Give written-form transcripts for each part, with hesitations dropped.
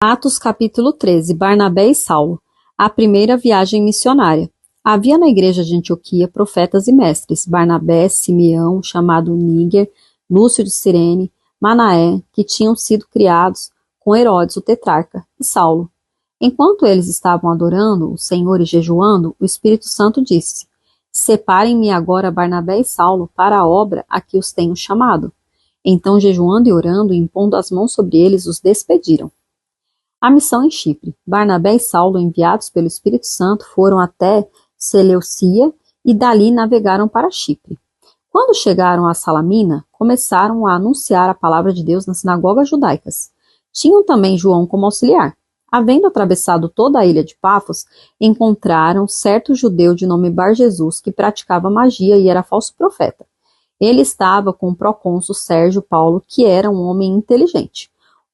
Atos capítulo 13. Barnabé e Saulo. A primeira viagem missionária. Havia na igreja de Antioquia profetas e mestres, Barnabé, Simeão, chamado Níger, Lúcio de Cirene, Manaé, que tinham sido criados com Herodes o tetrarca, e Saulo. Enquanto eles estavam adorando o Senhor e jejuando, o Espírito Santo disse: Separem-me agora Barnabé e Saulo para a obra a que os tenho chamado. Então, jejuando e orando, e impondo as mãos sobre eles, os despediram. A missão em Chipre. Barnabé e Saulo, enviados pelo Espírito Santo, foram até Seleucia e dali navegaram para Chipre. Quando chegaram a Salamina, começaram a anunciar a palavra de Deus nas sinagogas judaicas. Tinham também João como auxiliar. Havendo atravessado toda a ilha de Pafos, encontraram certo judeu de nome Bar-Jesus que praticava magia e era falso profeta. Ele estava com o procônsul Sérgio Paulo, que era um homem inteligente.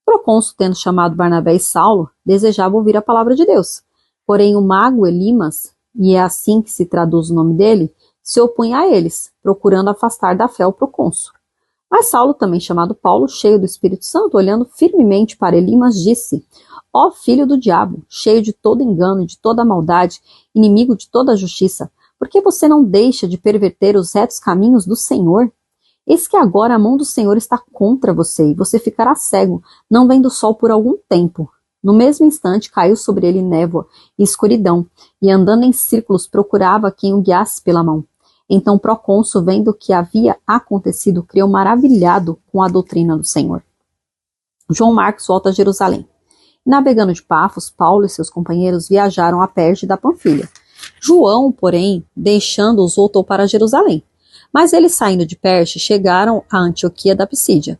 O procônsul, tendo chamado Barnabé e Saulo, desejava ouvir a palavra de Deus. Porém, o mago Elimas, e é assim que se traduz o nome dele, se opunha a eles, procurando afastar da fé o procônsul. Mas Saulo, também chamado Paulo, cheio do Espírito Santo, olhando firmemente para Elimas, disse: Ó filho do diabo, cheio de todo engano e de toda maldade, inimigo de toda a justiça, por que você não deixa de perverter os retos caminhos do Senhor? Eis que agora a mão do Senhor está contra você, e você ficará cego, não vendo o sol por algum tempo. No mesmo instante caiu sobre ele névoa e escuridão, e andando em círculos procurava quem o guiasse pela mão. Então o procônsul, vendo o que havia acontecido, criou maravilhado com a doutrina do Senhor. João Marcos volta a Jerusalém. Navegando de Pafos, Paulo e seus companheiros viajaram a Perge da Panfilha. João, porém, deixando-os, voltou para Jerusalém. Mas eles, saindo de Perge, chegaram a Antioquia da Pisídia.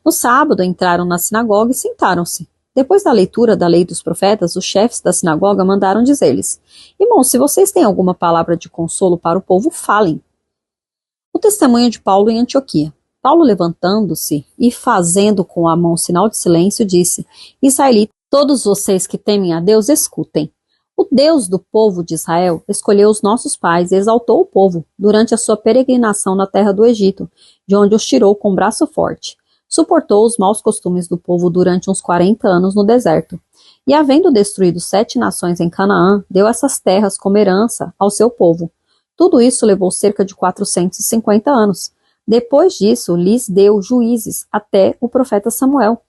No sábado, entraram na sinagoga e sentaram-se. Depois da leitura da lei dos profetas, os chefes da sinagoga mandaram dizer-lhes: Irmãos, se vocês têm alguma palavra de consolo para o povo, falem. O testemunho de Paulo em Antioquia. Paulo, levantando-se e fazendo com a mão sinal de silêncio, disse: Israelitas, todos vocês que temem a Deus, escutem. O Deus do povo de Israel escolheu os nossos pais e exaltou o povo durante a sua peregrinação na terra do Egito, de onde os tirou com braço forte. Suportou os maus costumes do povo durante uns 40 anos no deserto. E, havendo destruído 7 nações em Canaã, deu essas terras como herança ao seu povo. Tudo isso levou cerca de 450 anos. Depois disso, lhes deu juízes até o profeta Samuel.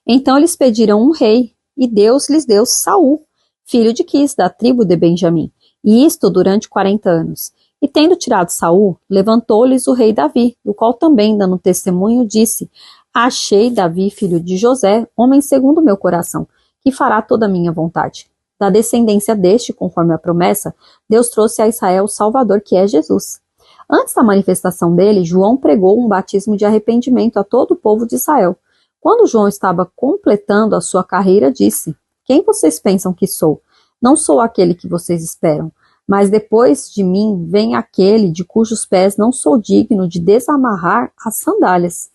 Então eles pediram um rei, e Deus lhes deu Saul, filho de Quis, da tribo de Benjamim, e isto durante 40 anos. E tendo tirado Saul, levantou-lhes o rei Davi, do qual também, dando testemunho, disse: Achei Davi, filho de José, homem segundo o meu coração, que fará toda a minha vontade. Da descendência deste, conforme a promessa, Deus trouxe a Israel o Salvador, que é Jesus. Antes da manifestação dele, João pregou um batismo de arrependimento a todo o povo de Israel. Quando João estava completando a sua carreira, disse: Quem vocês pensam que sou? Não sou aquele que vocês esperam, mas depois de mim vem aquele de cujos pés não sou digno de desamarrar as sandálias.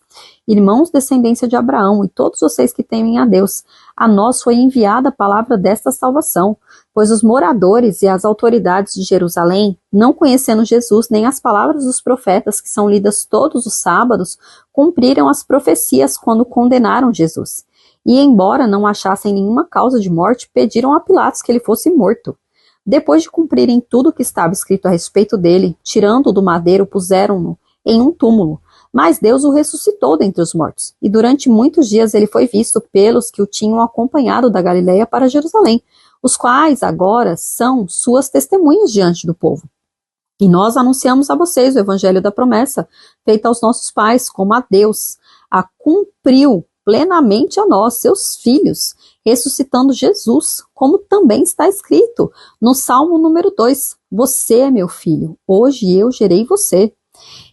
Irmãos, descendência de Abraão, e todos vocês que temem a Deus, a nós foi enviada a palavra desta salvação, pois os moradores e as autoridades de Jerusalém, não conhecendo Jesus nem as palavras dos profetas que são lidas todos os sábados, cumpriram as profecias quando condenaram Jesus. E, embora não achassem nenhuma causa de morte, pediram a Pilatos que ele fosse morto. Depois de cumprirem tudo o que estava escrito a respeito dele, tirando-o do madeiro, puseram-no em um túmulo. Mas Deus o ressuscitou dentre os mortos, e durante muitos dias ele foi visto pelos que o tinham acompanhado da Galileia para Jerusalém, os quais agora são suas testemunhas diante do povo. E nós anunciamos a vocês o evangelho da promessa, feita aos nossos pais, como a Deus a cumpriu plenamente a nós, seus filhos, ressuscitando Jesus, como também está escrito no Salmo número 2, Você é meu filho, hoje eu gerei você.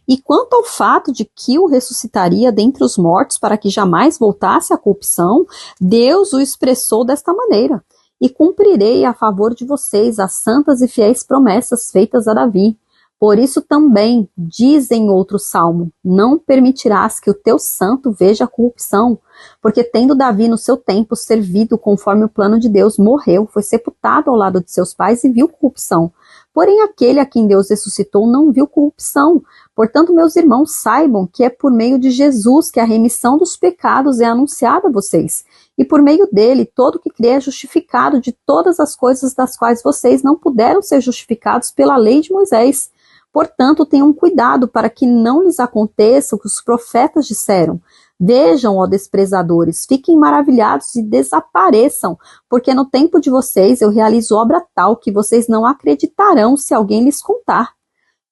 E quanto ao fato de que o ressuscitaria dentre os mortos para que jamais voltasse à corrupção, Deus o expressou desta maneira: E cumprirei a favor de vocês as santas e fiéis promessas feitas a Davi. Por isso também, diz em outro salmo, não permitirás que o teu santo veja a corrupção, porque tendo Davi no seu tempo servido conforme o plano de Deus, morreu, foi sepultado ao lado de seus pais e viu corrupção. Porém aquele a quem Deus ressuscitou não viu corrupção, Portanto, meus irmãos, saibam que é por meio de Jesus que a remissão dos pecados é anunciada a vocês. E por meio dele, todo que crê é justificado de todas as coisas das quais vocês não puderam ser justificados pela lei de Moisés. Portanto, tenham cuidado para que não lhes aconteça o que os profetas disseram. Vejam, ó desprezadores, fiquem maravilhados e desapareçam, porque no tempo de vocês eu realizo obra tal que vocês não acreditarão se alguém lhes contar.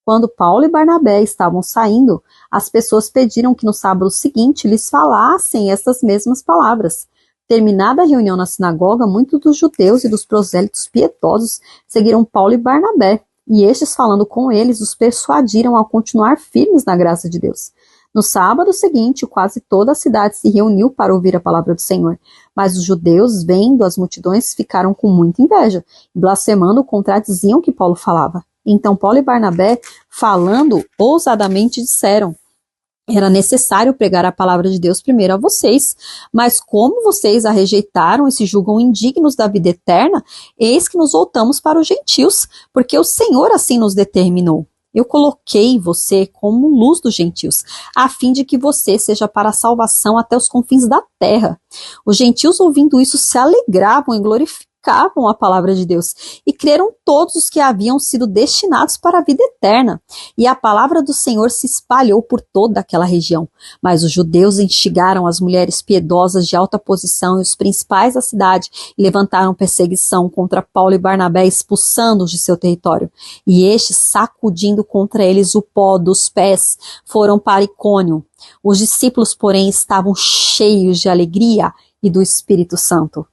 Quando Paulo e Barnabé estavam saindo, as pessoas pediram que no sábado seguinte lhes falassem essas mesmas palavras. Terminada a reunião na sinagoga, muitos dos judeus e dos prosélitos piedosos seguiram Paulo e Barnabé, e estes, falando com eles, os persuadiram a continuar firmes na graça de Deus. No sábado seguinte, quase toda a cidade se reuniu para ouvir a palavra do Senhor, mas os judeus, vendo as multidões, ficaram com muita inveja, e blasfemando, contradiziam o que Paulo falava. Então Paulo e Barnabé, falando ousadamente, disseram: era necessário pregar a palavra de Deus primeiro a vocês, mas como vocês a rejeitaram e se julgam indignos da vida eterna, eis que nos voltamos para os gentios, porque o Senhor assim nos determinou. Eu coloquei você como luz dos gentios, a fim de que você seja para a salvação até os confins da terra. Os gentios, ouvindo isso, se alegravam e glorificavam a palavra de Deus, e creram todos os que haviam sido destinados para a vida eterna, e a palavra do Senhor se espalhou por toda aquela região. Mas os judeus instigaram as mulheres piedosas de alta posição e os principais da cidade, e levantaram perseguição contra Paulo e Barnabé, expulsando-os de seu território. E estes, sacudindo contra eles o pó dos pés, foram para Icônio. Os discípulos, porém, estavam cheios de alegria e do Espírito Santo.